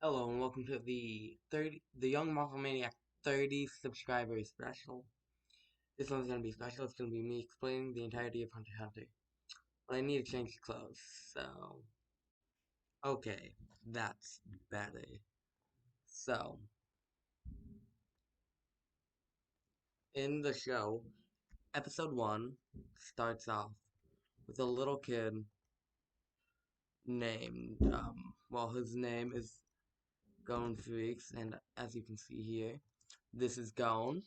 Hello and welcome to the Young Marvel Maniac 30 subscriber special. This one's gonna be special. It's gonna be me explaining the entirety of Hunter x Hunter. But I need to change clothes, so okay, that's better. So in the show, episode 1 starts off with a little kid named his name is Gon Freaks, and as you can see here, this is Gon.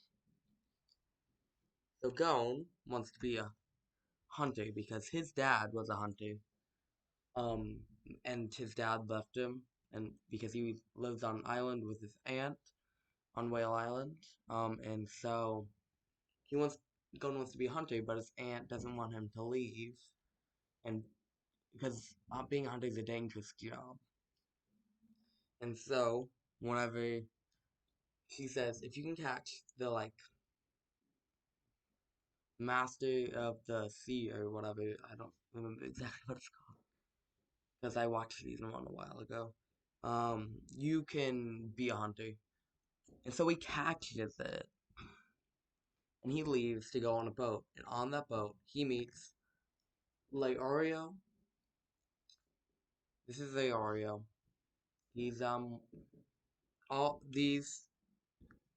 So Gon wants to be a hunter because his dad was a hunter. Um, and his dad left him, and because he lives on an island with his aunt on Whale Island. And so he wants Gon wants to be a hunter, but his aunt doesn't want him to leave, and because being a hunter is a dangerous job. And so whenever he says, if you can catch the master of the sea or whatever, I don't remember exactly what it's called because I watched season 1 a while ago. You can be a hunter. And so he catches it, and he leaves to go on a boat. And on that boat, he meets Leorio. This is Leorio. He's all these.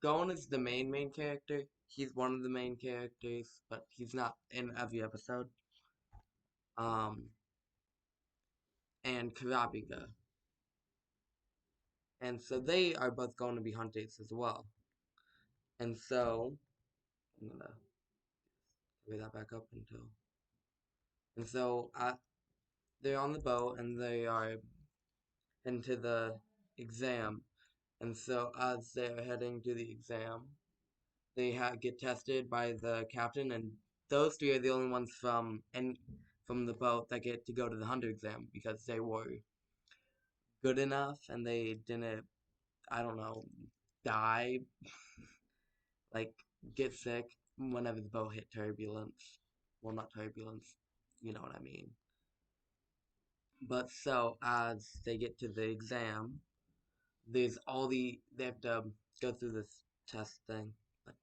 Gon is the main character. He's one of the main characters, but he's not in every episode. Um, and Kurapika, and so they are both going to be hunters as well. And so I'm gonna carry that back up until. And so they're on the boat, and they are into the exam. And so as they're heading to the exam, they get tested by the captain, and those three are the only ones from the boat that get to go to the hunter exam because they were good enough and they didn't, I don't know, die, like get sick whenever the boat hit turbulence. Well, not turbulence, you know what I mean. But so as they get to the exam, they have to go through this test thing, but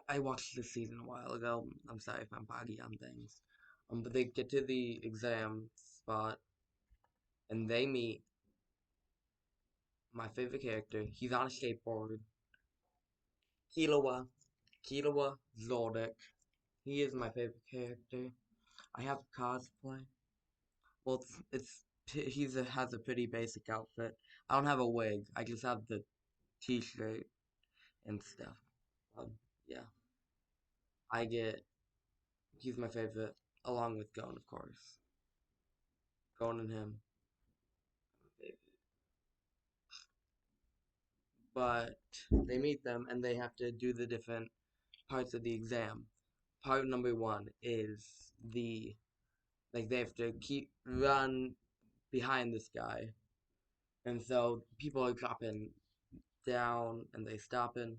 I watched this season a while ago. I'm sorry if I'm boggy on things. But they get to the exam spot and they meet my favorite character. He's on a skateboard. Killua. Killua Zoldyck. He is my favorite character. I have cosplay. Well, has a pretty basic outfit. I don't have a wig. I just have the t-shirt and stuff. Um, yeah. I get He's my favorite, along with Gon, of course. Gon and him. But they meet them and they have to do the different parts of the exam. Part number 1 is they have to keep run behind this guy. And so people are dropping down and they stopping.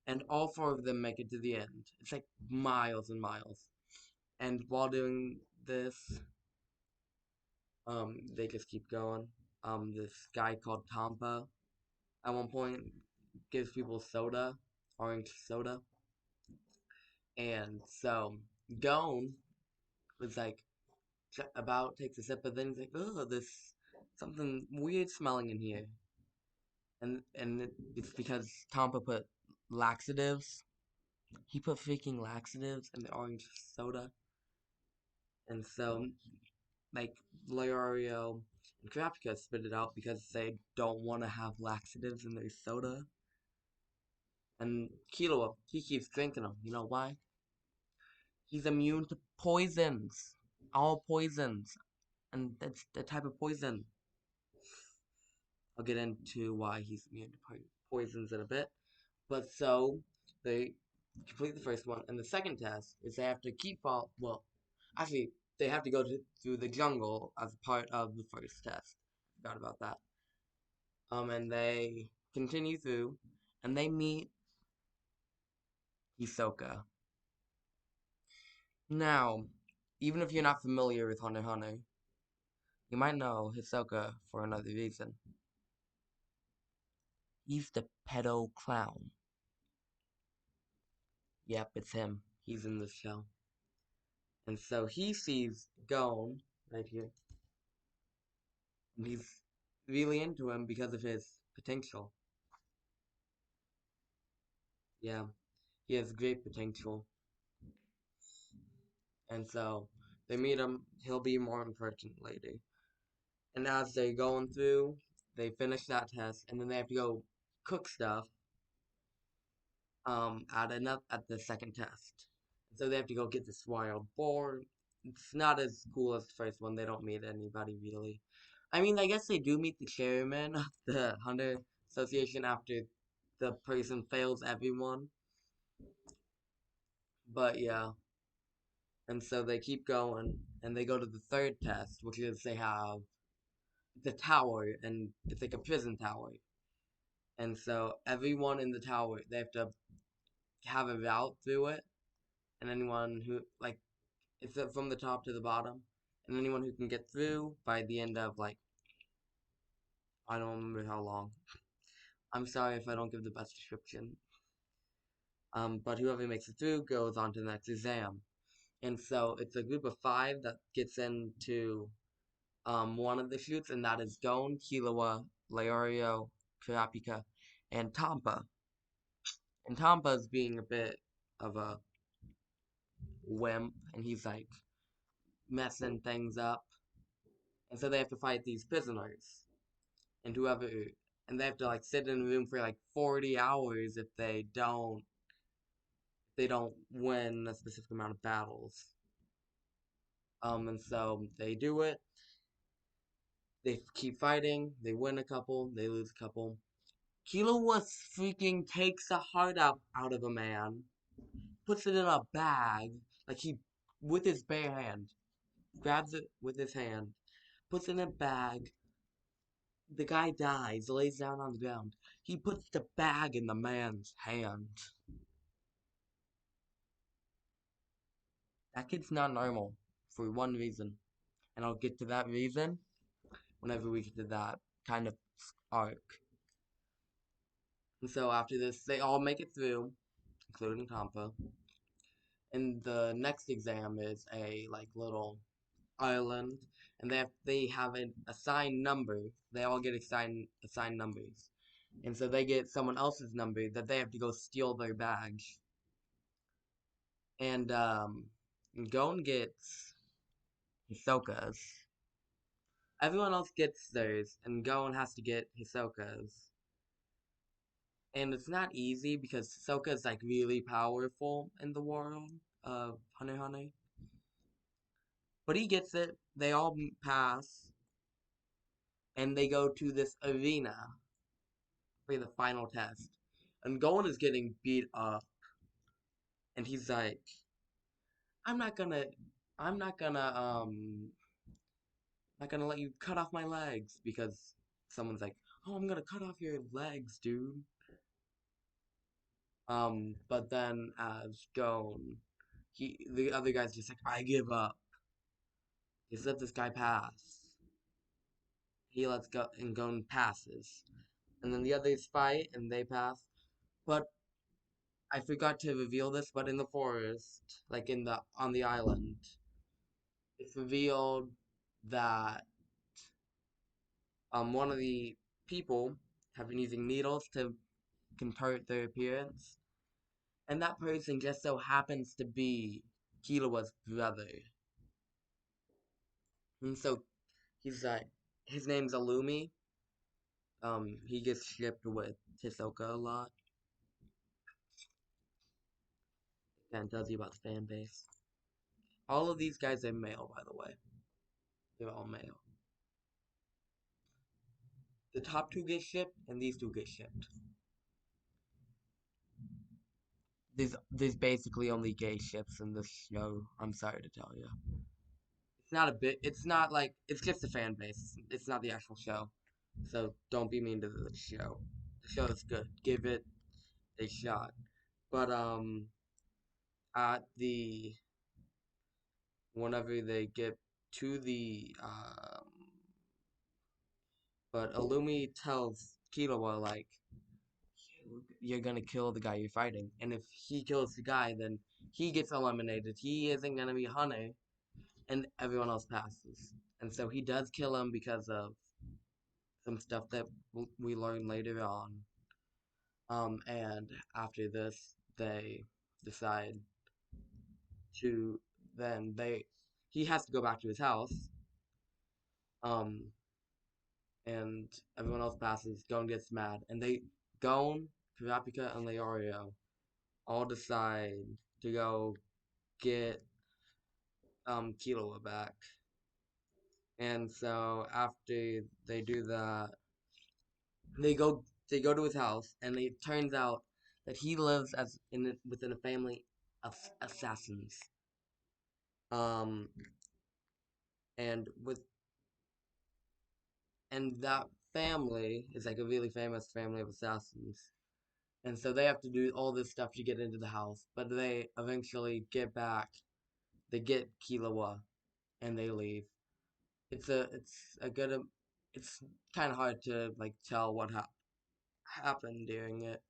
And all 4 of them make it to the end. It's like miles and miles. And while doing this, they just keep going. This guy called Tampa at one point gives people soda, orange soda. And so Gon was like about takes a sip, but then he's like, "Oh, this something weird smelling in here," and it's because Tampa put laxatives. He put freaking laxatives in the orange soda, and so like Leorio and Kurapika spit it out because they don't want to have laxatives in their soda. And Killua, he keeps drinking them. You know why? He's immune to poisons. All poisons. And that's the type of poison. I'll get into why he's immune to poisons in a bit. But so, they complete the first one. And the second test is they have to actually, they have to go through the jungle as part of the first test. Forgot about that. And they continue through, and they meet Hisoka. Now, even if you're not familiar with Hunter x Hunter, You might know Hisoka for another reason. He's the pedo clown. Yep, it's him. He's in the show. And so he sees Gon right here. And he's really into him because of his potential. Yeah, he has great potential. And so they meet him. He'll be more important later. And as they're going through, they finish that test, and then they have to go cook stuff at the second test. So they have to go get this wild boar. It's not as cool as the first one. They don't meet anybody really. I mean, I guess they do meet the chairman of the Hunter Association after the person fails everyone. But yeah, and so they keep going, and they go to the third test, which is they have the tower, and it's like a prison tower. And so everyone in the tower, they have to have a route through it, and anyone who like it's from the top to the bottom, and anyone who can get through by the end of like I don't remember how long. I'm sorry if I don't give the best description. But whoever makes it through goes on to the next exam. And so it's a group of five that gets into one of the shoots, and that is Gon, Killua, Leorio, Kurapika, and Tampa. And Tampa's being a bit of a wimp, and he's like messing things up. And so they have to fight these prisoners, and whoever, and they have to like sit in a room for like 40 hours if they don't win a specific amount of battles. And so they do it. They keep fighting. They win a couple. They lose a couple. Killua freaking takes the heart out of a man, puts it in a bag, like he, with his bare hand, grabs it with his hand, puts it in a bag. The guy dies, lays down on the ground. He puts the bag in the man's hand. That kid's not normal for one reason, and I'll get to that reason whenever we get to that kind of arc. And so after this, they all make it through, including Tampa. And the next exam is a like little island, and they have an assigned number. They all get assigned numbers, and so they get someone else's number that they have to go steal their badge. And Gon gets Hisoka's. Everyone else gets theirs, and Gon has to get Hisoka's. And it's not easy because Hisoka is like really powerful in the world of Hunter x Hunter. But he gets it. They all pass, and they go to this arena for the final test. And Gon is getting beat up, and he's like, "I'm not gonna, I'm not gonna, not gonna let you cut off my legs," because someone's like, "Oh, I'm gonna cut off your legs, dude." But then as Gon, the other guy's just like, "I give up." He let this guy pass. He lets go, and Gon passes. And then the others fight, and they pass. But I forgot to reveal this, but in the forest, like on the island, it's revealed that one of the people have been using needles to contort their appearance, and that person just so happens to be Killua's brother. And so he's like, his name's Alumi. He gets shipped with Hisoka a lot. Kind of tells you about the fan base. All of these guys are male, by the way. They're all male. The top two get shipped, and these two get shipped. There's basically only gay ships in this show. I'm sorry to tell you. It's not a bit. It's not like it's just a fan base. It's not the actual show. So don't be mean to the show. The show is good. Give it a shot. But at the whenever they get to the But Illumi tells Killua, like, you're gonna kill the guy you're fighting. And if he kills the guy, then he gets eliminated. He isn't gonna be Hunter, and everyone else passes. And so he does kill him because of some stuff that we learn later on. And after this, they decide to he has to go back to his house. Um, and everyone else passes. Gon gets mad, and Gon, Kurapika, and Leorio all decide to go get Killua back. And so after they do that, they go to his house, and it turns out that he lives within a family of assassins. Um, and with and that family is like a really famous family of assassins. And so they have to do all this stuff to get into the house, but they eventually get back. They get Killua, and they leave. It's a good it's kind of hard to like tell what happened during it,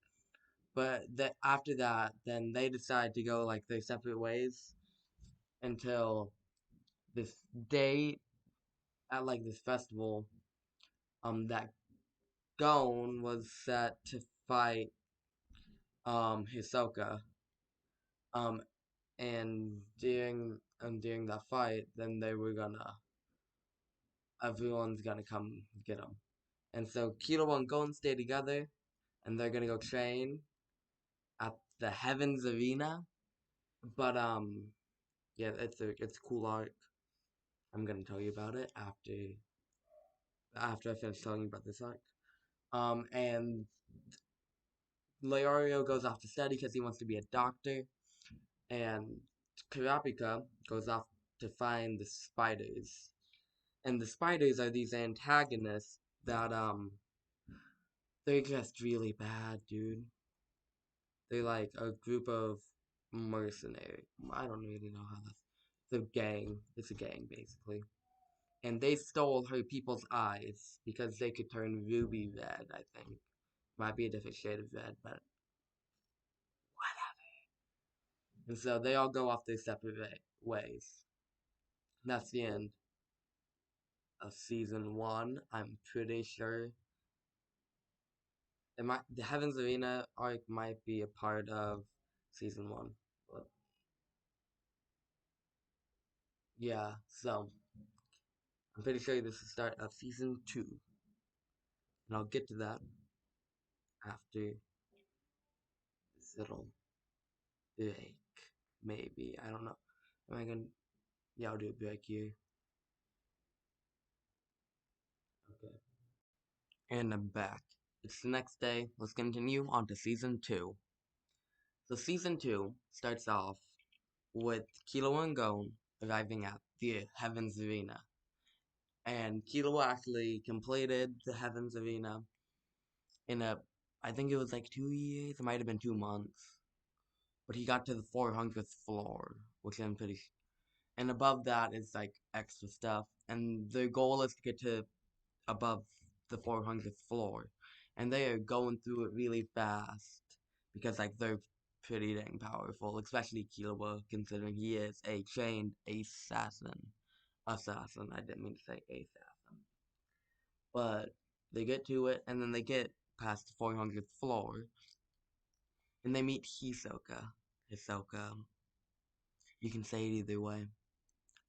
but that after that, then they decide to go like their separate ways until this day at like this festival. That Gon was set to fight Hisoka. Um, and during that fight, then everyone's gonna come get him. And so Killua and Gon stay together, and they're gonna go train at the Heavens Arena. But yeah, it's a cool arc. I'm gonna tell you about it after I finish telling you about this arc. And Leorio goes off to study because he wants to be a doctor, and Kurapika goes off to find the spiders. And the spiders are these antagonists that they're just really bad, dude. They're like a group of mercenaries. I don't really know how that's. It's a gang. It's a gang, basically. And they stole her people's eyes because they could turn ruby red, I think. Might be a different shade of red, but whatever. And so they all go off their separate ways. And that's the end of season 1. I'm pretty sure the Heavens Arena arc might be a part of season 1. But yeah, so I'm pretty sure this is the start of season 2. And I'll get to that after this little break. Maybe. I don't know. Am I gonna. Yeah, I'll do a break here. Okay. And I'm back. It's the next day. Let's continue on to season 2. So, season 2 starts off with Killua and Gon arriving at the Heavens Arena. And Killua actually completed the Heavens Arena in I think it was like 2 years, it might have been 2 months. But he got to the 400th floor, which I'm pretty and above that is like extra stuff. And the goal is to get to above the 400th floor. And they are going through it really fast because like they're pretty dang powerful, especially Killua, considering he is a trained assassin. Assassin, I didn't mean to say assassin. But they get to it, and then they get past the 400th floor, and they meet Hisoka. Hisoka. You can say it either way.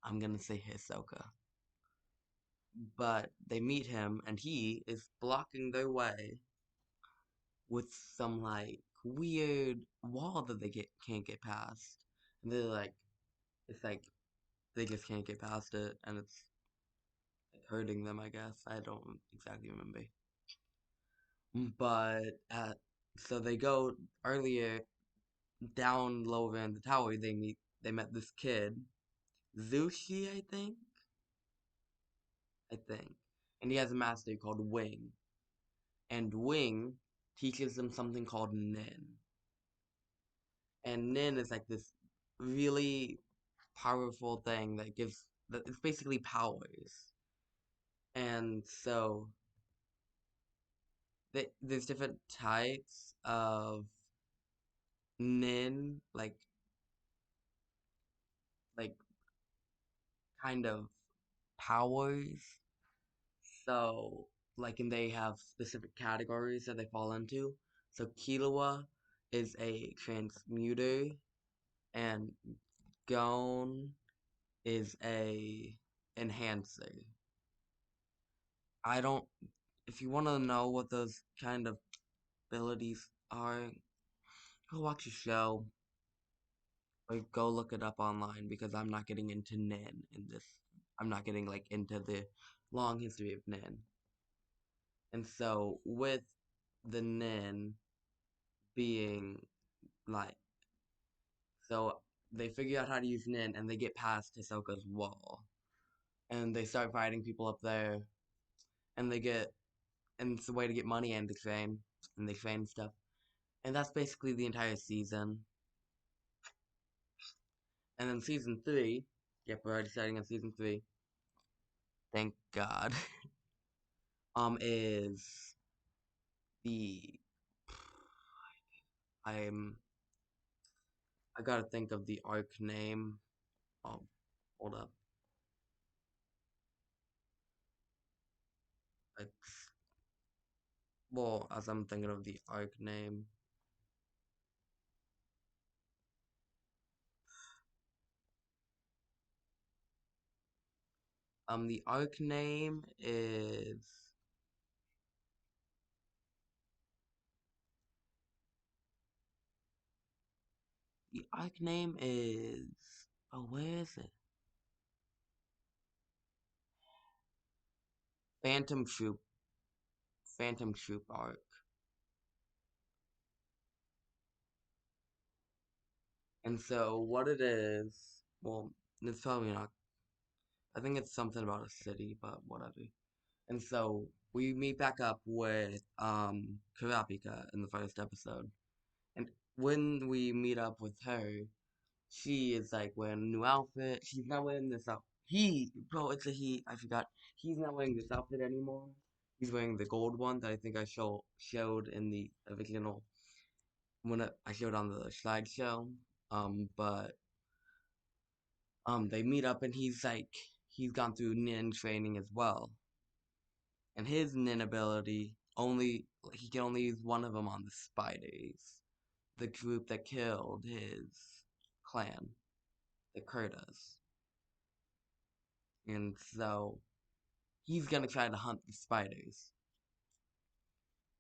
I'm gonna say Hisoka. But they meet him, and he is blocking their way with some like weird wall that can't get past. And they're like, it's like they just can't get past it, and it's like, hurting them. I guess I don't exactly remember. But so they go earlier down lower in the tower. They met this kid, Zushi, I think, and he has a master called Wing, and Wing teaches them something called Nin. And Nin is like this really powerful thing that it's basically powers. And so there's different types of nin, like kind of powers. So and they have specific categories that they fall into. So Killua is a transmuter, and Gon is a enhancer. I don't. If you want to know what those kind of abilities are, go watch a show or go look it up online because I'm not getting into Nin in this. I'm not getting into the long history of Nin. And so with the Nin being like, so they figure out how to use Nin and they get past Hisoka's wall and they start fighting people up there and and it's a way to get money and to train and they train stuff. And that's basically the entire season. And then season 3, yep, we're already starting on season 3. Thank God. Is the I'm I gotta think of the arc name. Hold up. Like, well, as I'm thinking of the arc name, the arc name is oh, where is it? Phantom Troop. Phantom Troop arc. And so what it is, well, it's probably not. I think it's something about a city, but whatever. And so we meet back up with Kurapika in the first episode. And when we meet up with her, she is like wearing a new outfit. She's not wearing this outfit. Bro, it's a he. I forgot. He's not wearing this outfit anymore. He's wearing the gold one that I think I showed in the original when I showed on the slideshow. But they meet up and he's gone through nin training as well, and his nin ability he can only use one of them on the spiders, the group that killed his clan, the Kurtas. And so he's gonna try to hunt the spiders.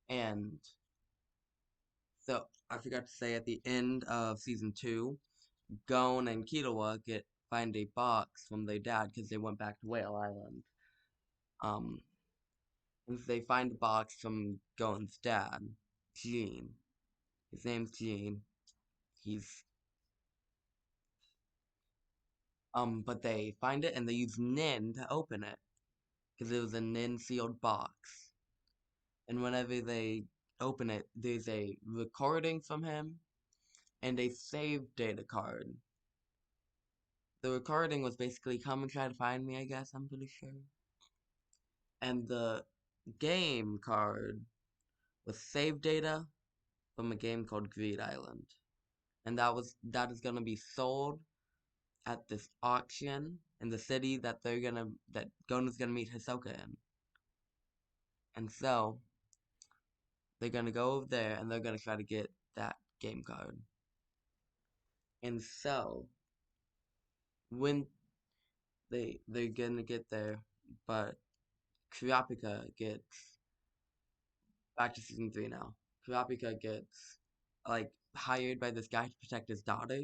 And so I forgot to say at the end of season 2, Gon and Killua find a box from their dad because they went back to Whale Island. Um, and they find a box from Gon's dad, Gene. His name's Gene. He's but they find it and they use Nin to open it because it was a Nin sealed box. And whenever they open it, there's a recording from him and a save data card. The recording was basically come and try to find me, I guess, I'm pretty sure. And the game card was save data from a game called Greed Island. And that is gonna be sold at this auction in the city that Gon is gonna meet Hisoka in. And so they're gonna go over there and they're gonna try to get that game card. And so when they're gonna get there, but Kurapika gets back to season 3 now. Kurapika gets hired by this guy to protect his daughter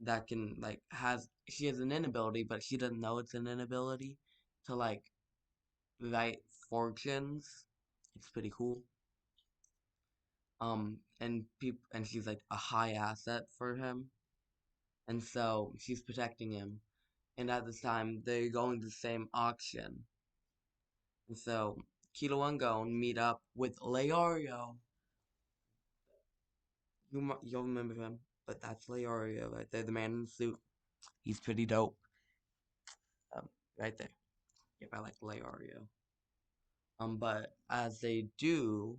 that can she has an inability, but she doesn't know it's an inability to write fortunes. It's pretty cool. And she's like a high asset for him, and so she's protecting him. And at this time, they're going to the same auction, and so Kilo and Gon meet up with Leorio. You'll remember him, but that's Leorio right there, the man in the suit. He's pretty dope. Um, right there. Yep, I like Leorio. But as they do,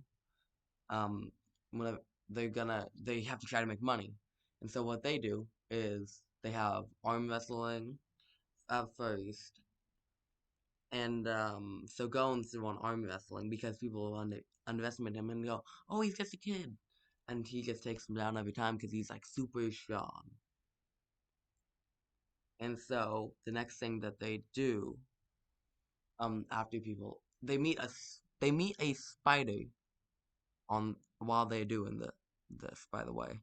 um, whenever they have to try to make money, and so what they do is they have arm wrestling at first, and so Goins won arm wrestling because people underestimate him and go, "Oh, he's just a kid," and he just takes them down every time because he's like super strong. And so the next thing that they do, after people they meet a spider on while they're doing this, by the way,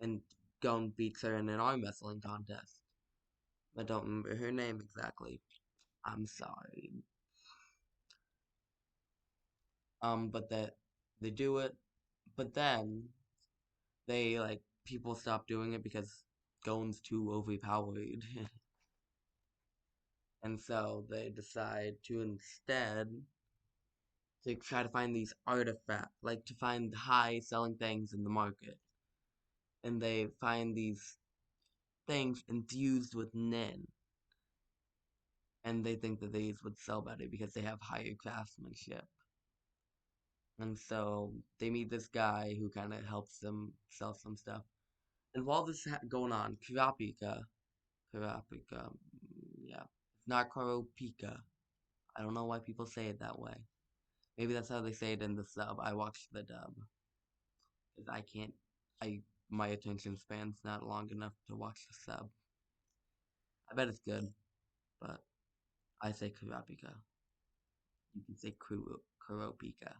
and Gon beats her in an arm wrestling contest. I don't remember her name exactly. I'm sorry. But that they do it, but then they like people stop doing it because Gon's too overpowered, and so they decide to instead to try to find these artifacts, like to find high selling things in the market, and they find these things infused with Nin, and they think that these would sell better because they have higher craftsmanship. And so they meet this guy who kind of helps them sell some stuff. And while this is going on, Kurapika, yeah, it's not Kuropika. I don't know why people say it that way. Maybe that's how they say it in the sub. I watched the dub. Because I can't, my attention span's not long enough to watch the sub. I bet it's good, but I say Kurapika. You can say Kuropika.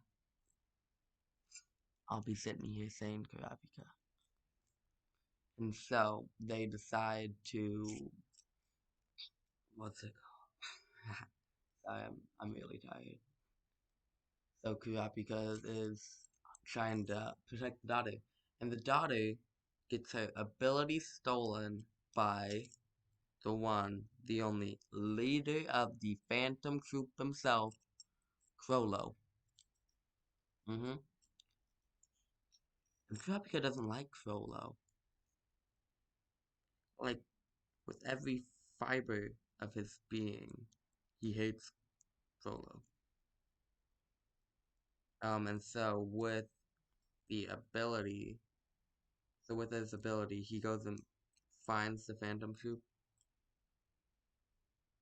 I'll be sitting here saying Kurapika. And so they decide to, what's it called? Sorry, I'm really tired. So Kurapika is trying to protect the daughter, and the daughter gets her ability stolen by the one, the only leader of the Phantom Troop himself, Chrollo. Mm-hmm. And Kurapika doesn't like Chrollo. Like, with every fiber of his being, he hates Chrollo. And so the ability, with his ability, he goes and finds the Phantom Troop,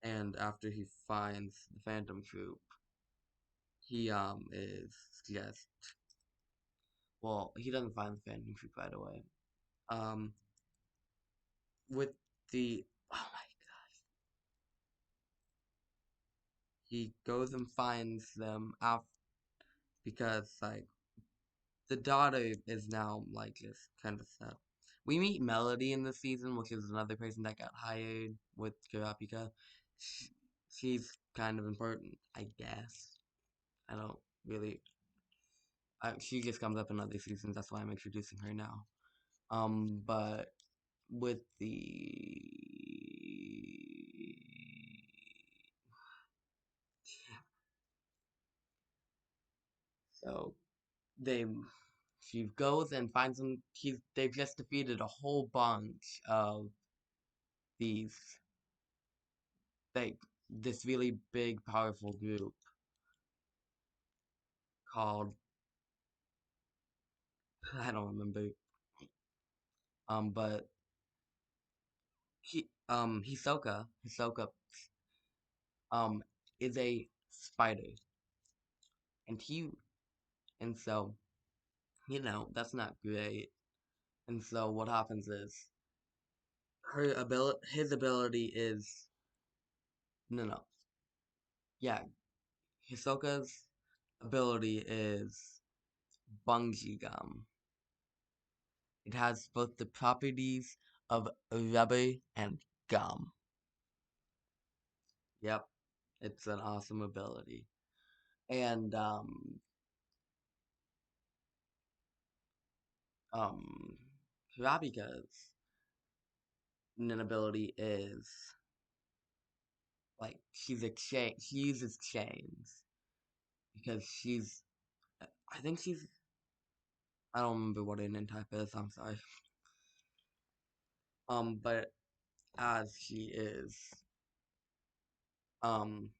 and after he finds the Phantom Troop, he is just well, he doesn't find the Phantom Troop right away. Um, with the oh my gosh, he goes and finds them out because like the daughter is now like this kind of stuff. We meet Melody in this season, which is another person that got hired with Kurapika. She, she's kind of important, I guess. I don't really. She just comes up in other seasons. That's why I'm introducing her now. But with the so they she goes and finds them. They've just defeated a whole bunch of these like this really big powerful group called I don't remember. But Hisoka um is a spider, and so that's not great. And so what happens is his ability is no, yeah, Hisoka's ability is bungee gum. It has both the properties of rubber and gum. Yep, it's an awesome ability. And um Kurapika's ability is like she uses chains because I think I don't remember what an N type is, I'm sorry. But as she is um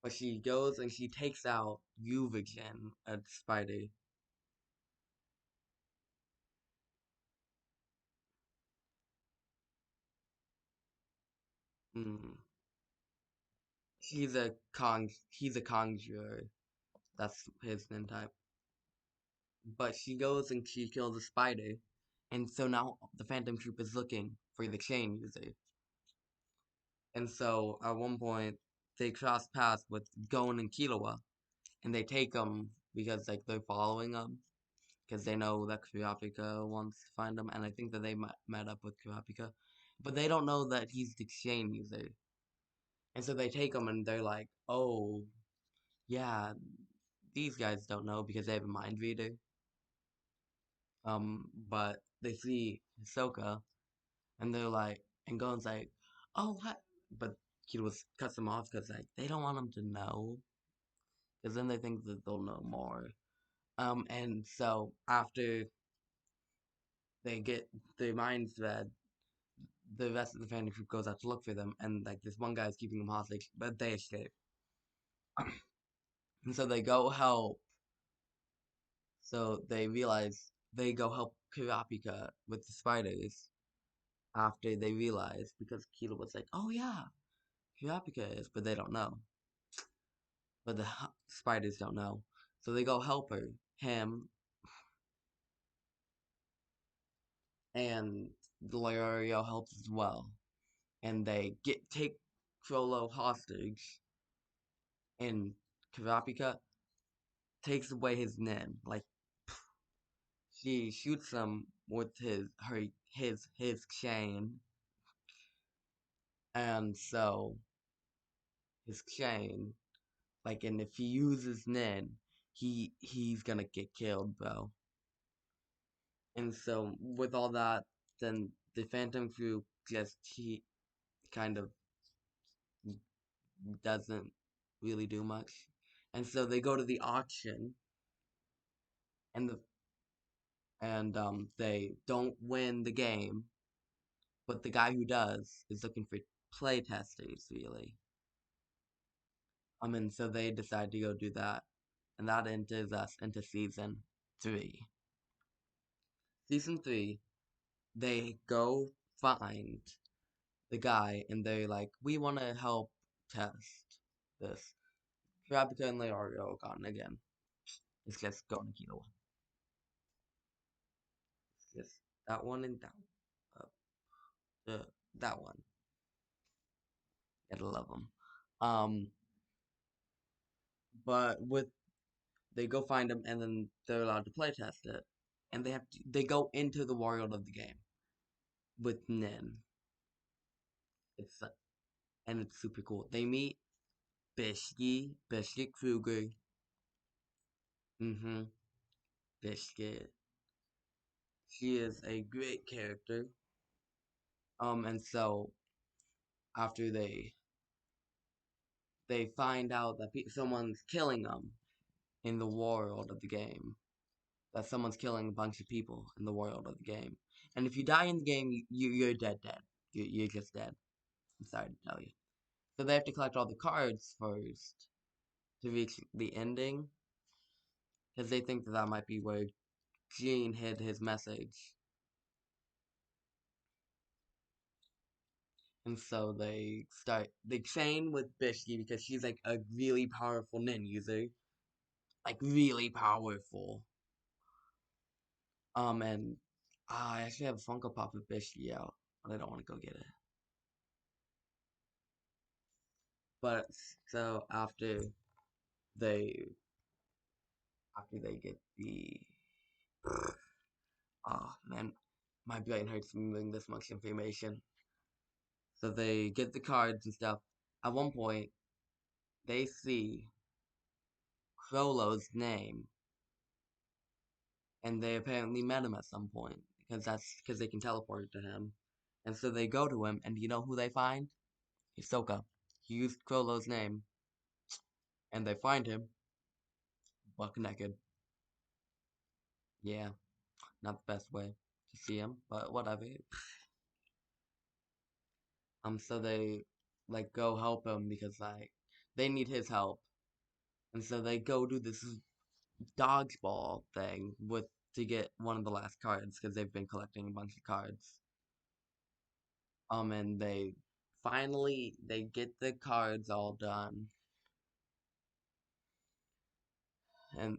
But she goes and she takes out Yuvigen, a spider. Mm. He's a conjurer. That's his name type. But she goes and she kills a spider. And so now the Phantom Troop is looking for the chain user. And so at one point they cross paths with Gon and Killua. And they take them because like they're following them. Because they know that Kurapika wants to find them. And I think that they met up with Kurapika. But they don't know that he's the chain user. And so they take him and they're like, oh, yeah, these guys don't know because they have a mind reader. But they see Hisoka and they're like, and Gon's like, oh, what? But Kid was cuts them off because like they don't want them to know, because then they think that they'll know more. And so after they get their minds read, the rest of the family group goes out to look for them, and like this one guy is keeping them hostage, but they escape. And so they go help. So they realize they go help Kurapika with the spiders after they realize, because Kilo was like, oh yeah, Kurapika is, but they don't know. But the spiders don't know. So they go help him, and Delario helps as well. And they take Frollo hostage, and Kurapika takes away his nin. Like, she shoots him with his chain, and so his chain, like, and if he uses nin, he's gonna get killed, bro. And so with all that, then the Phantom Group just he kind of doesn't really do much. And so they go to the auction, and they don't win the game, but the guy who does is looking for play testers, really. And so they decide to go do that, and that enters us into season 3. Season 3, they go find the guy, and they're like, we want to help test this. Kurapika and Leorio are gone again. It's just going to Kilo. It's just that one and that one. Gotta love them. Um, but with they go find him, and then they're allowed to play test it, and they go into the world of the game with Nin. It's and it's super cool. They meet Biscuit Kruger. Mm-hmm. Biscuit. She is a great character. And so after they find out that someone's killing them in the world of the game. That someone's killing a bunch of people in the world of the game. And if you die in the game, you're dead. You're just dead. I'm sorry to tell you. So they have to collect all the cards first to reach the ending, because they think that that might be where Gene hid his message. And so they train with Bishki because she's like a really powerful nin user. Like really powerful. And I actually have a Funko Pop with Bishki out, but I don't want to go get it. But so they they get the oh man, my brain hurts remembering this much information. So they get the cards and stuff. At one point, they see Frollo's name, and they apparently met him at some point, because they can teleport to him. And so they go to him, and you know who they find? Hisoka. He used Frollo's name, and they find him buck naked. Yeah, not the best way to see him, but whatever. So they like go help him because like they need his help, and so they go do this dodgeball thing with to get one of the last cards because they've been collecting a bunch of cards. And they get the cards all done, and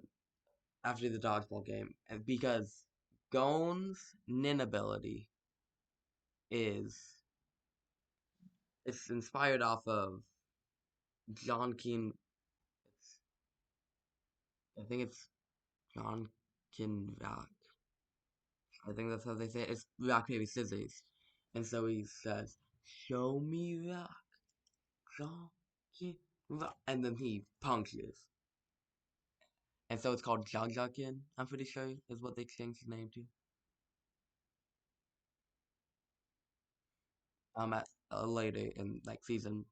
after the dodgeball game, and because Gon's Nin ability is it's inspired off of John Keen. I think it's John Kinvac. I think that's how they say it. It's rock paper scissors, and so he says, "Show me rock, John Kinvac," and then he punches, and so it's called Jagjakin. I'm pretty sure is what they changed his name to. At later in like season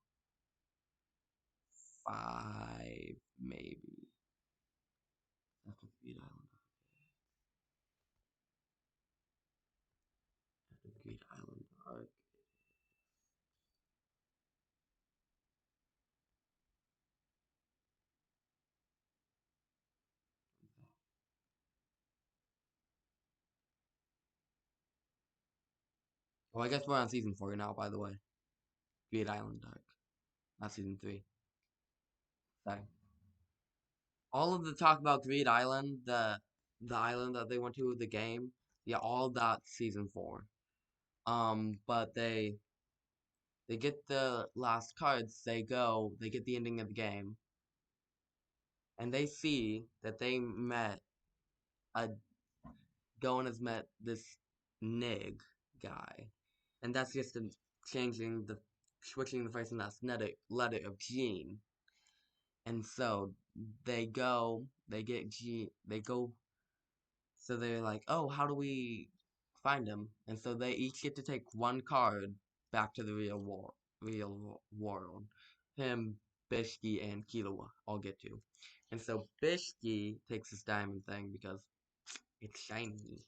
5, maybe after Greed Island. After Greed Island arc. Well, I guess we're on season 4 now, by the way. Greed Island arc, not season 3. Sorry. All of the talk about Greed Island, the island that they went to, the game, yeah, all that season 4. But they get the last cards, they get the ending of the game, and they see that they met a Gon has met this Nig guy, and that's just changing the switching the first and last letter of Gene. And so they get G, they go, so they're like, oh, how do we find him? And so they each get to take one card back to the real world. Him, Bishki, and Killua all get to. And so Bishki takes this diamond thing because it's shiny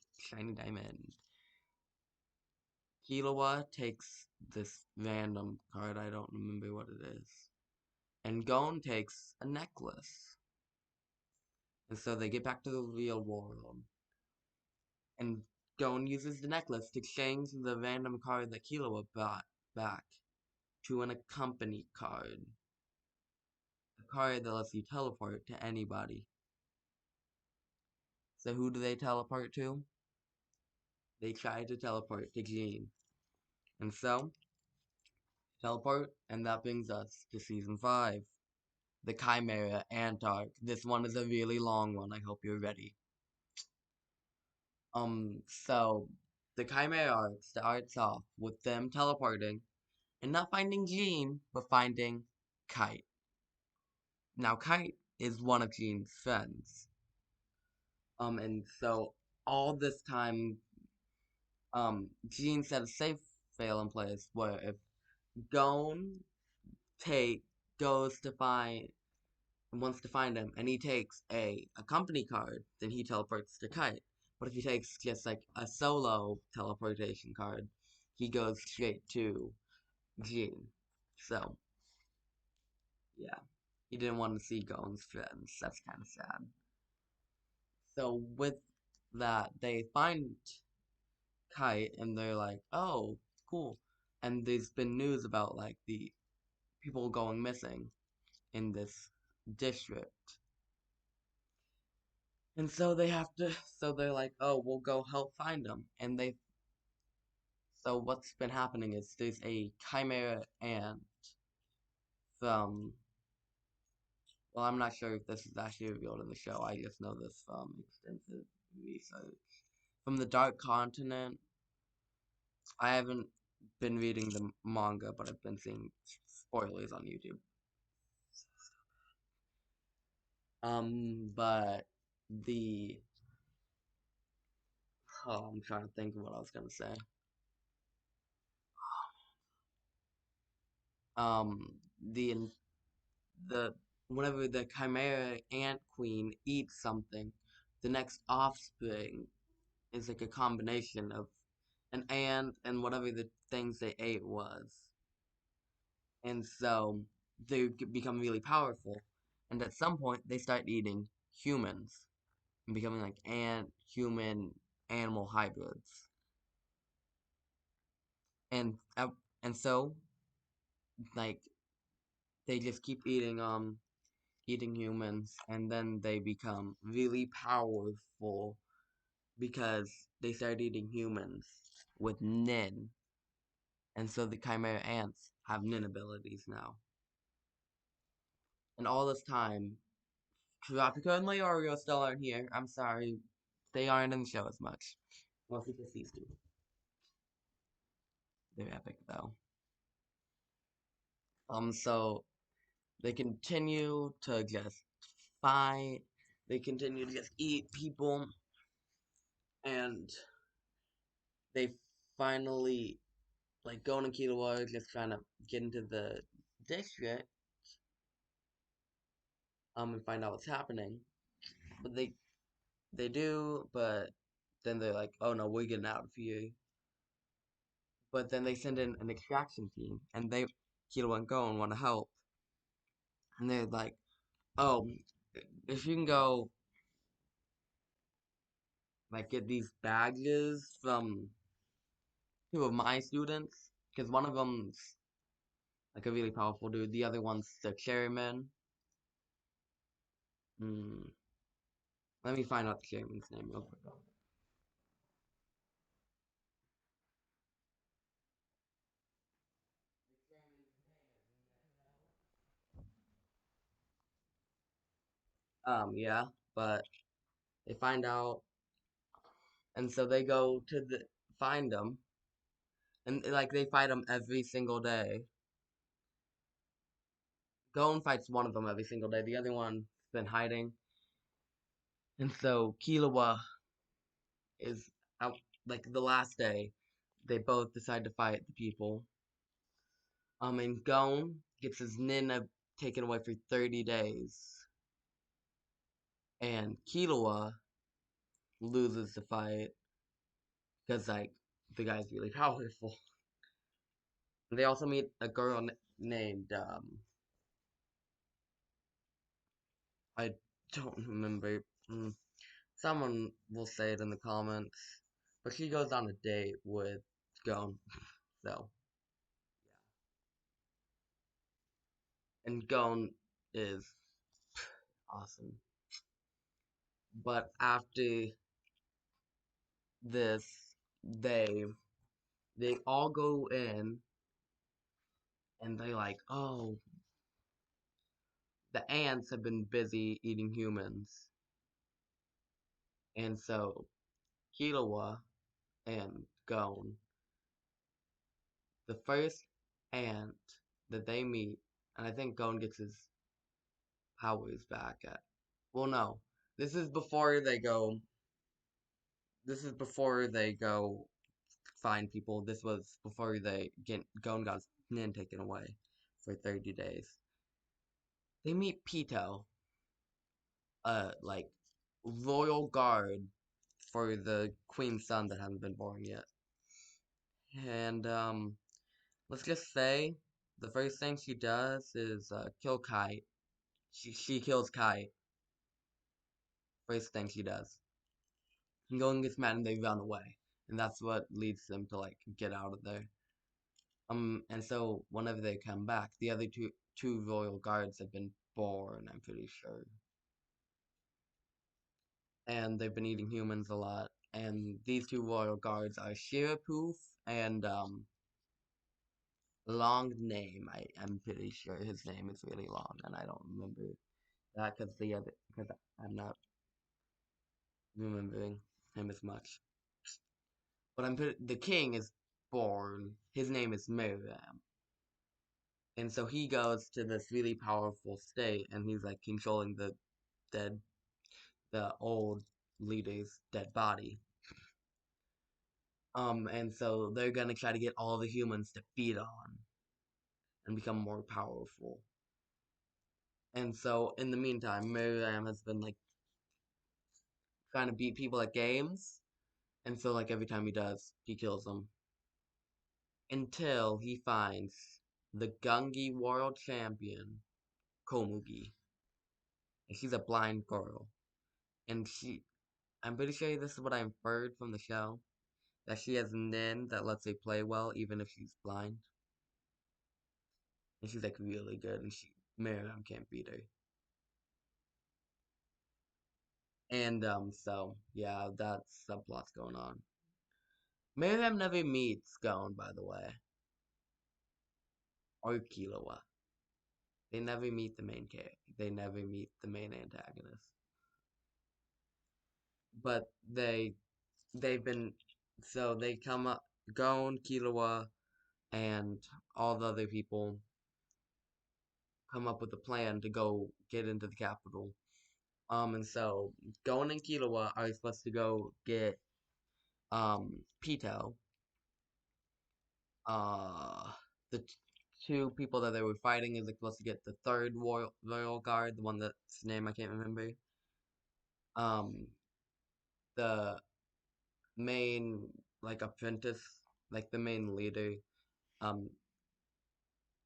diamond. Killua takes this random card, I don't remember what it is. And Gon takes a necklace. And so they get back to the real world. And Gon uses the necklace to change the random card that Killua brought back to an accompany card. A card that lets you teleport to anybody. So who do they teleport to? They try to teleport to Gene. And so, teleport, and that brings us to Season 5. The Chimera Ant arc. This one is a really long one. I hope you're ready. So the Chimera arc starts off with them teleporting and not finding Jean, but finding Kite. Now Kite is one of Jean's friends. And so all this time, Jean set a safe fail in place where if Gon take goes to find wants to find him and he takes a company card, then he teleports to Kite. But if he takes just like a solo teleportation card, he goes straight to Jean. So, yeah. He didn't want to see Gon's friends. That's kind of sad. So, with that, they find Kite and they're like, oh, cool. And there's been news about like the people going missing in this district. And so they have to, so they're like, oh, we'll go help find them. So what's been happening is there's a chimera ant from, well, I'm not sure if this is actually revealed in the show. I just know this from extensive research. From the Dark Continent, I haven't been reading the manga, but I've been seeing spoilers on YouTube. But the, oh, I'm trying to think of what I was gonna say. Um, the the whenever the chimera ant queen eats something, the next offspring is like a combination of an ant and whatever the things they ate was. And so they become really powerful, and at some point they start eating humans and becoming like ant human animal hybrids, and so like they just keep eating humans, and then they become really powerful because they start eating humans with Nin, and so the Chimera ants have Nin abilities now. And all this time, Kurapika and Leorio still aren't here. I'm sorry, they aren't in the show as much. Mostly because these two. They're epic though. So they continue to just fight. They continue to just eat people, and they finally like Gon and Killua are just trying to get into the district and find out what's happening. But they do, but then they're like, oh no, we're getting out of here. But then they send in an extraction team, and Killua and Gon want to help, and they're like, oh, if you can go like get these badges from two of my students, because one of them's like a really powerful dude, the other one's the chairman. Hmm. Let me find out the chairman's name real quick. Yeah, but they find out, and so they go to find them, and like they fight them every single day. Gon fights one of them every single day. The other one's been hiding, and so Killua is out. Like the last day, they both decide to fight the people. And Gon gets his Nina taken away for 30 days, and Killua loses the fight because like the guy's really powerful. They also meet a girl named I don't remember. Someone will say it in the comments, but she goes on a date with Gon. So and Gon is awesome. But after this, they they all go in and they like, oh, the ants have been busy eating humans, and so Killua and Gon, the first ant that they meet, and I think Gon gets his powers back at. Well, no, this is before they go. This is before they go find people. This was before they get Gon got Nin taken away for 30 days. They meet Pito, like royal guard for the queen's son that hasn't been born yet. And let's just say the first thing she does is kill Kite. She kills Kite. First thing she does. And Gon gets mad and they run away, and that's what leads them to like get out of there. And so whenever they come back, the other two royal guards have been born, I'm pretty sure, and they've been eating humans a lot. And these two royal guards are Shirapoof and long name. I'm pretty sure his name is really long, and I don't remember that because I'm not remembering him as much. But the king is born. His name is Miriam, and so he goes to this really powerful state, and he's like controlling dead, the old leader's dead body. And so they're gonna try to get all the humans to feed on and become more powerful. And so in the meantime, Miriam has been like trying to beat people at games, and so like every time he does, he kills them until he finds the Gungi World Champion, Komugi. And she's a blind girl. And I'm pretty sure this is what I inferred from the show, that she has Nin that lets her play well even if she's blind. And she's like really good, and Miriam can't beat her. And so yeah, that's subplots going on. Miriam never meets Gon, by the way, or Killua. They never meet the main character. They never meet the main antagonist. But they've been so they come up, Gon, Killua, and all the other people come up with a plan to go get into the capital. And so Gon and Killua are supposed to go get Pito, uh, the two people that they were fighting is supposed to get the third royal guard, the one that's name I can't remember. Um, the main like apprentice, like the main leader, um,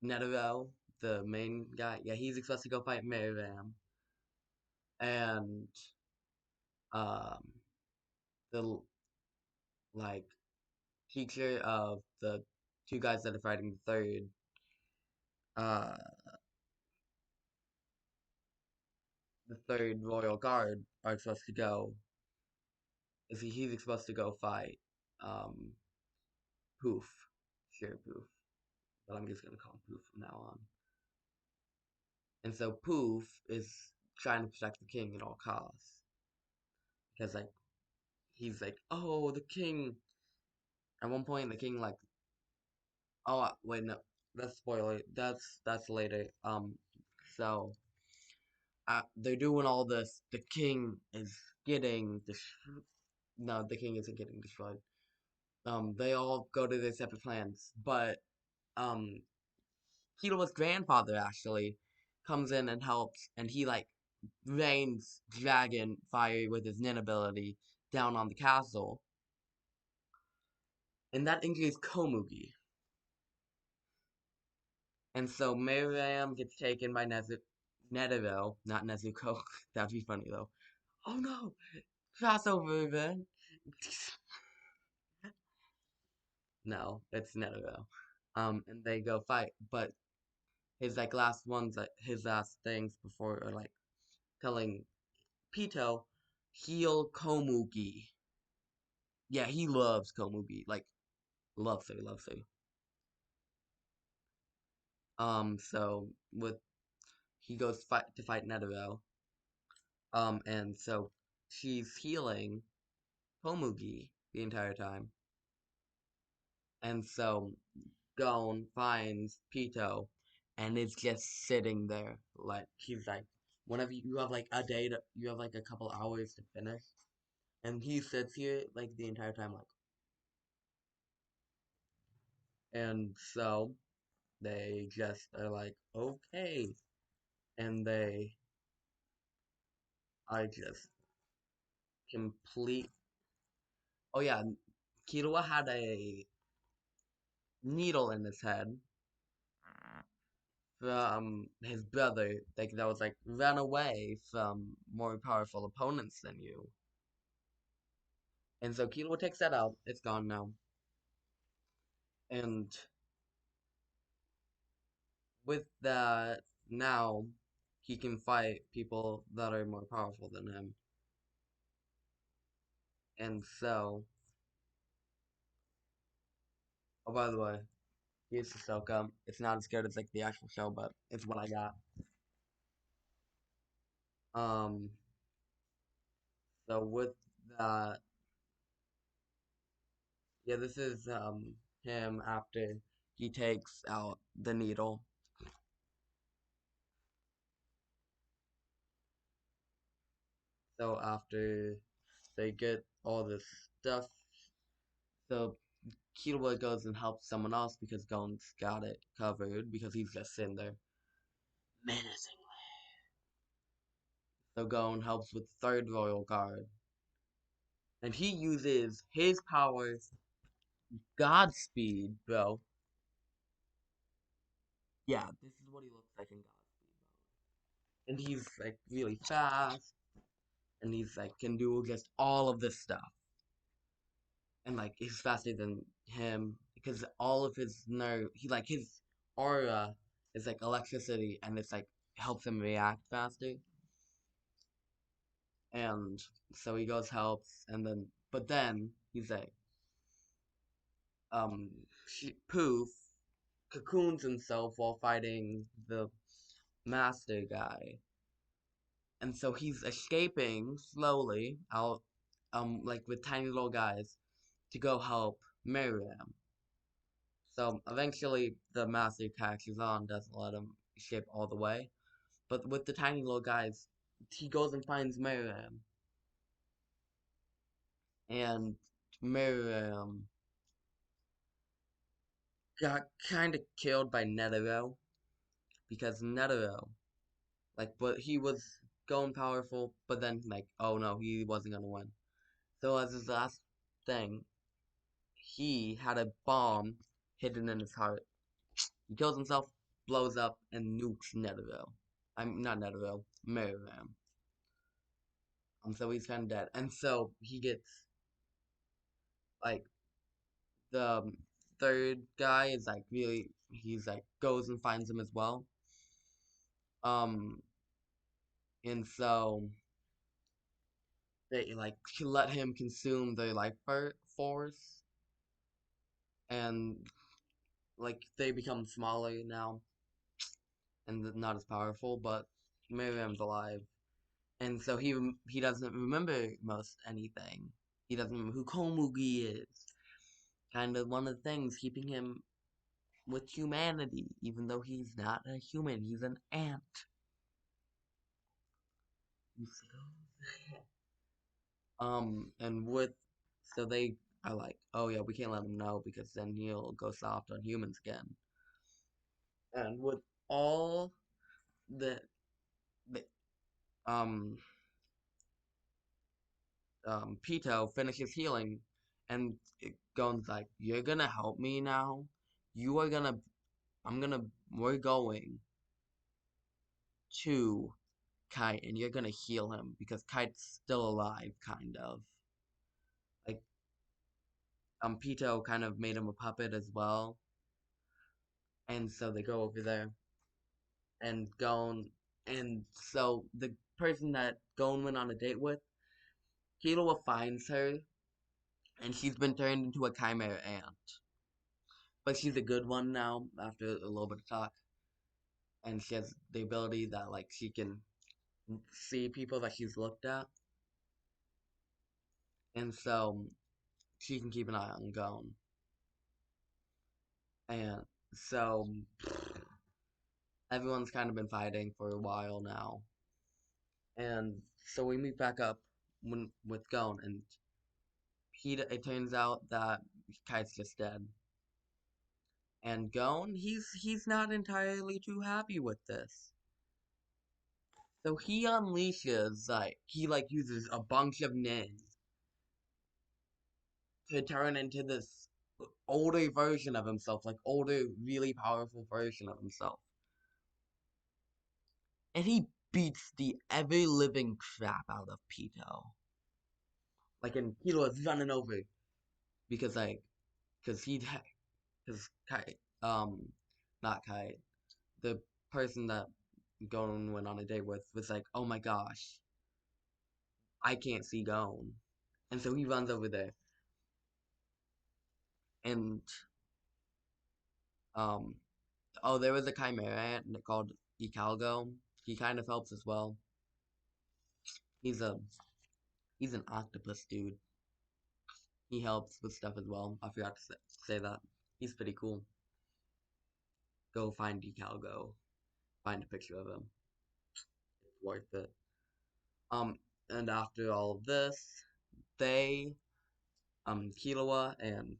Netero, the main guy. Yeah, he's supposed to go fight Miriam, and um, the like teacher of the two guys that are fighting the third, uh, the third royal guard are supposed to go. He's supposed to go fight, um, Poof, sure Poof, but I'm just gonna call him Poof from now on. And so Poof is trying to protect the king at all costs because like he's like, oh, the king. At one point, the king like, oh wait, no, that's spoiler. That's later. So they're doing all this. The king is getting no, the king isn't getting destroyed. They all go to their separate plans, but um, Kilo's grandfather actually comes in and helps, and he like rains dragon fire with his Nin ability down on the castle, and that injures Komugi. And so Miriam gets taken by Netero, not Nezuko. That'd be funny though. Oh no! Crossover event! No, it's Netero. And they go fight, but his like last ones, his last things before are like telling Pito, heal Komugi. Yeah, he loves Komugi, like loves her, loves her. So with he goes to fight Netero. And so she's healing Komugi the entire time. And so Gon finds Pito and is just sitting there. Like he's like, whenever you have like a day to, you have like a couple hours to finish. And he sits here like the entire time like, and so they just are like, okay. And they are just complete. Oh yeah, Killua had a needle in his head from his brother, like that was like run away from more powerful opponents than you. And so Killua takes that out. It's gone now. And with that, now he can fight people that are more powerful than him. And so, oh by the way, here's the Ahsoka. It's not as good as like the actual show, but it's what I got. Um, so with that, yeah, this is him after he takes out the needle. So after they get all this stuff, so Killua goes and helps someone else because Gon's got it covered because he's just sitting there menacing. So Gon helps with the third royal guard, and he uses his powers, Godspeed, bro. yeah, this is what he looks like in Godspeed mode. And he's like really fast, and he's like can do just all of this stuff. And like he's faster than him because all of his nerve, he like his aura is like electricity, and it's like helps him react faster. And so he goes helps, and then but then he's like um Poof cocoons himself while fighting the master guy, and so he's escaping slowly out like with tiny little guys to go help Miriam. So eventually the master catches on, doesn't let him escape all the way. But with the tiny little guys, he goes and finds Miriam. And Miriam got kind of killed by Netero. Because Netero, like, but he was going powerful, but then, like, oh no, he wasn't gonna win. So as his last thing, he had a bomb hidden in his heart. He kills himself, blows up, and nukes Netero. I'm not Netero, Miriam. So he's kind of dead. And so he gets like the third guy is like really he's like goes and finds him as well. Um, and so they like let him consume the life force, and like they become smaller now and not as powerful. But Miriam's alive, and so he doesn't remember most anything. He doesn't remember who Komugi is. Kind of one of the things keeping him with humanity, even though he's not a human, he's an ant. And with so they are like, oh yeah, we can't let him know because then he'll go soft on humans again. And with all the um Pito finishes healing, and it goes like, you're gonna help me now. You are gonna, we're going to Kite, and you're gonna heal him because Kite's still alive, kind of. Like, Pito kind of made him a puppet as well, and so they go over there, and Gon, and so the person that Gon went on a date with, Killua finds her, and she's been turned into a chimera ant, but she's a good one now after a little bit of talk, and she has the ability that like she can see people that she's looked at, and so she can keep an eye on Gon, and so everyone's kind of been fighting for a while now. And so we meet back up with Gon, and it turns out that Kite's just dead. And Gon, he's not entirely too happy with this. So he unleashes he like uses a bunch of nin to turn into this older version of himself, like older, really powerful version of himself. And he beats the ever living crap out of Pito. Like, and Pito is running over because like because he because Kite not Kite, the person that Gon went on a date with was like, oh my gosh, I can't see Gon, and so he runs over there, and um oh, there was a chimera ant called Icalgo. He kind of helps as well. He's a he's an octopus dude. He helps with stuff as well. I forgot to say that. He's pretty cool. Go find Icalgo. Find a picture of him. It's worth it. Um, and after all of this, they Killua and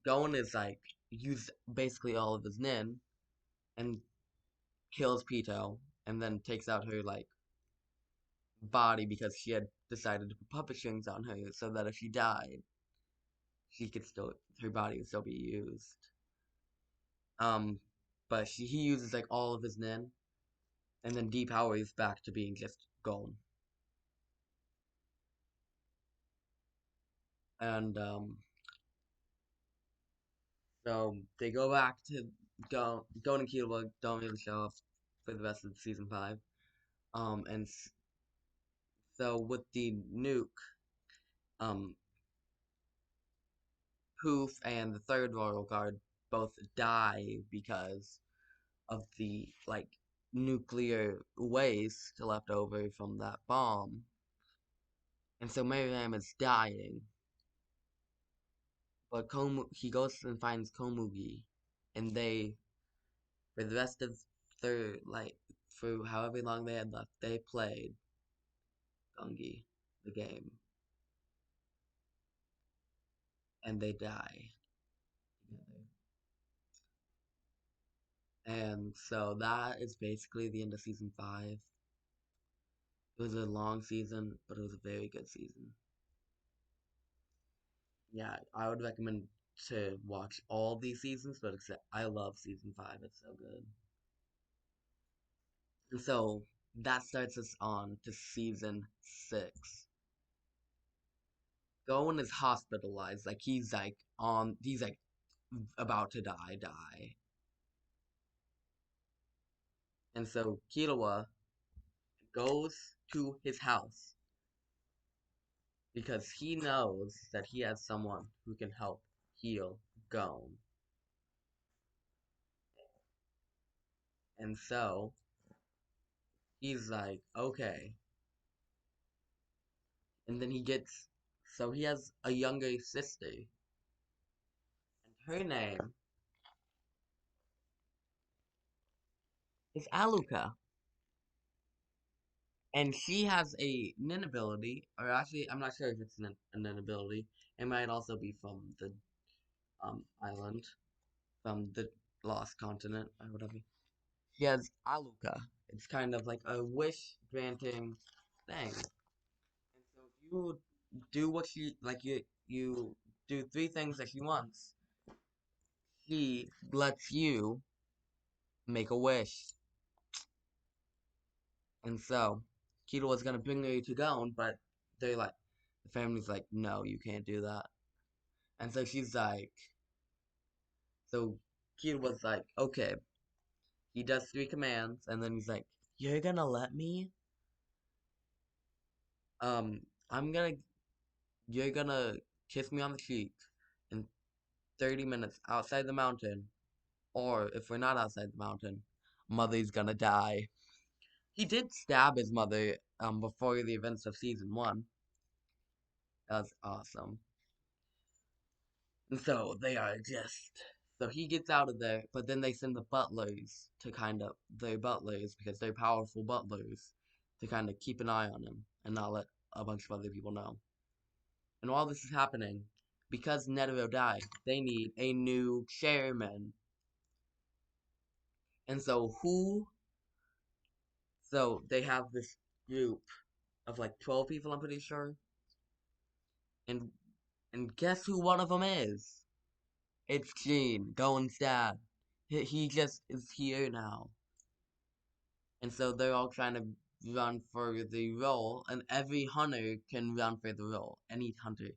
Gon is like use basically all of his nin and kills Pito, and then takes out her like body because she had decided to put puppet strings on her so that if she died, she could still her body would still be used. Um, but he uses like all of his nin, and then depowers back to being just Gon. And so they go back to Gon and Killua don't really show up for the rest of season 5. And so with the nuke, um, Poof and the third royal guard both die because of the like nuclear waste left over from that bomb. And so Miriam is dying. But he goes and finds Komugi, and they, for the rest of their, like, for however long they had left, they played Gungi, the game, and they die together. And so that is basically the end of season 5. It was a long season, but it was a very good season. Yeah, I would recommend to watch all these seasons, but except I love season 5. It's so good. And so that starts us on to season 6. Gon is hospitalized, like he's like about to die. And so Killua goes to his house because he knows that he has someone who can help heal Gon. And so he's like, okay. And then so he has a younger sister, and her name is Aluka. And she has a nin ability, or actually, I'm not sure if it's a nin ability. It might also be from the island, from the lost continent, or whatever. She has Aluka. It's kind of like a wish granting thing. And so if you do what you do 3 things that she wants, she lets you make a wish. And so Keto was gonna bring her to Gon, but the family's like, no, you can't do that. And so so Keto was like, okay. He does 3 commands, and then he's like, you're gonna let me? Um, I'm gonna, you're gonna kiss me on the cheek in 30 minutes outside the mountain, or if we're not outside the mountain, Mother's gonna die. He did stab his mother, before the events of season 1. That was awesome. And so so he gets out of there, but then they send the butlers to their butlers, because they're powerful butlers, to kind of keep an eye on him and not let a bunch of other people know. And while this is happening, because Netero died, they need a new chairman. And so they have this group of like 12 people, I'm pretty sure. And guess who one of them is? It's Gene, Goen's dad. He just is here now. And so they're all trying to run for the role, and every hunter can run for the role, any hunter.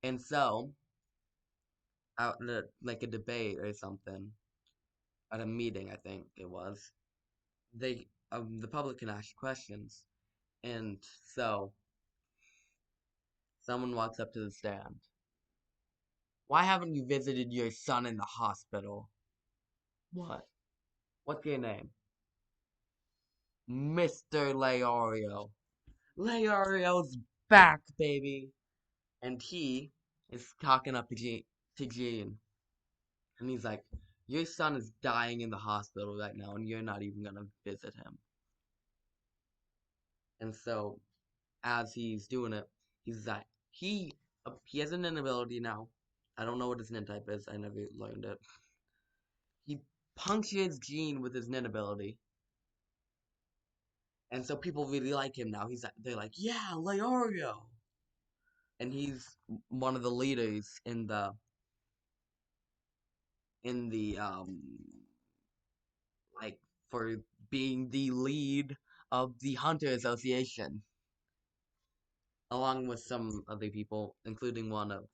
And so, out in like a debate or something, at a meeting, I think it was, the public can ask questions. And so, someone walks up to the stand. Why haven't you visited your son in the hospital? What? What's your name? Mr. Leorio. Leorio's back, baby! And he is talking up to Gene. And he's like, your son is dying in the hospital right now, and you're not even gonna visit him. And so, as he's doing it, he's like, he has an inability now. I don't know what his nin type is. I never learned it. He punctures Gene with his nin ability, and so people really like him now. They're like, yeah, Leorio, and he's one of the leaders in the for being the lead of the Hunter Association, along with some other people, including one of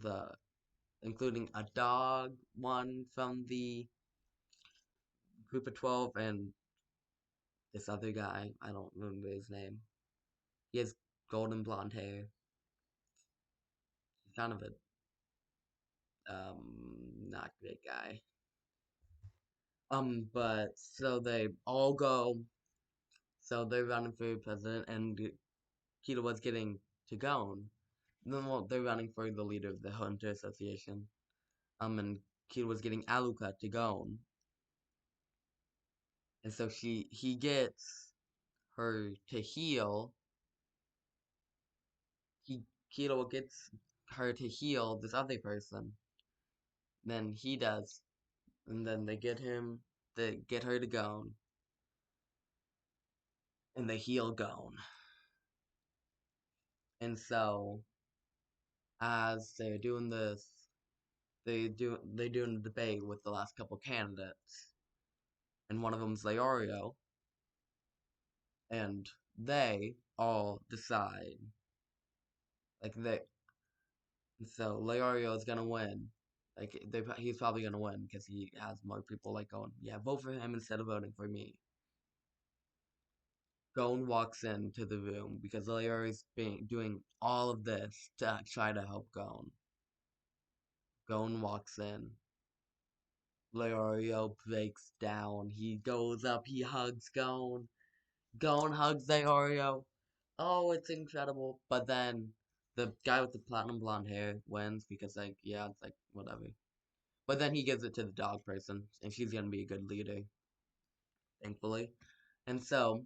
the, including a dog, one from the group of 12, and this other guy. I don't remember his name. He has golden blonde hair. He's kind of a not great guy. But so they all go. So they're running for president, and Keto was getting to go. And then well, they're running for the leader of the Hunter Association. And Keto was getting Aluka to go. And so he gets her to heal. He Keto gets her to heal this other person. Then he does, and then they get her to go, and they heal Gon. And so as they're doing this, they're doing a debate with the last couple candidates, and one of them's Leorio, and they all decide like they. So Leorio is gonna win. Like he's probably gonna win because he has more people like going, yeah, vote for him instead of voting for me. Gon walks into the room because Leorio's doing all of this to try to help Gon. Gon walks in. Leorio breaks down. He goes up. He hugs Gon. Gon hugs Leorio. Oh, it's incredible. But then the guy with the platinum blonde hair wins because, like, yeah, it's like whatever. But then he gives it to the dog person, and she's gonna be a good leader, thankfully. And so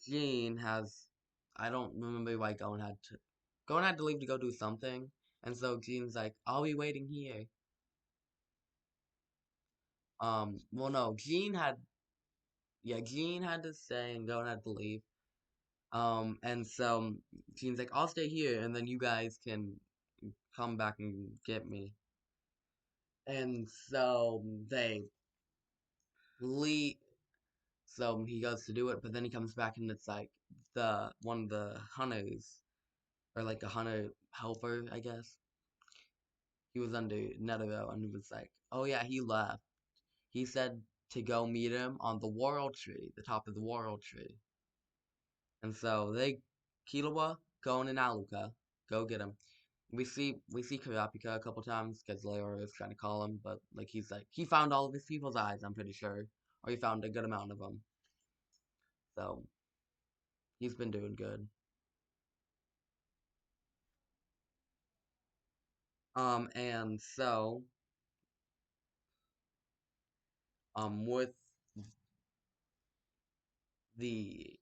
Jean has, I don't remember why Gon had to leave to go do something, and so Jean's like, I'll be waiting here. Well, no, Jean had to stay, and Gon had to leave. And so Jean's like, I'll stay here, and then you guys can come back and get me. And so they leave. So he goes to do it, but then he comes back, and it's like one of the hunters, or like a hunter helper, I guess. He was under Netero, and he was like, oh yeah, he left. He said to go meet him on the World Tree, the top of the World Tree. And so Killua, Gon, and Aluka go get him. We see Kurapika a couple times because Leora is trying to call him, but like he found all of his people's eyes, I'm pretty sure, or he found a good amount of them. So he's been doing good. And so with the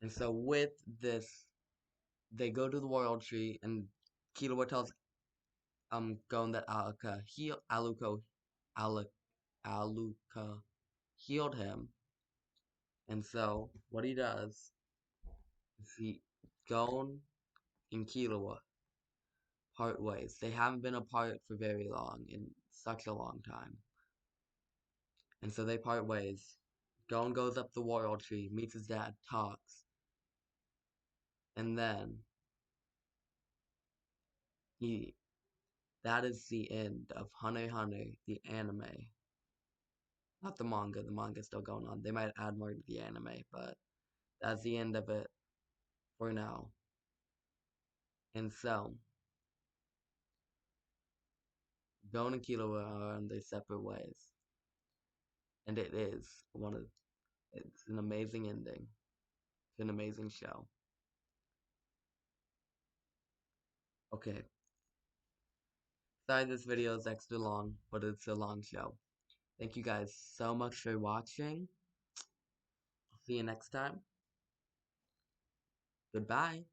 and so with this, they go to the World Tree, and Killua tells Gon that Aluka Aluka healed him. And so what he does is Gon and Killua part ways. They haven't been apart for very long, in such a long time. And so they part ways. Gon goes up the World Tree, meets his dad, talks, and then he that is the end of Hunter x Hunter, the anime. Not the manga. The manga's still going on. They might add more to the anime, but that's the end of it for now. And so, Gon and Killua are on their separate ways. And it's an amazing ending. It's an amazing show. Okay. Sorry this video is extra long, but it's a long show. Thank you guys so much for watching. See you next time. Goodbye.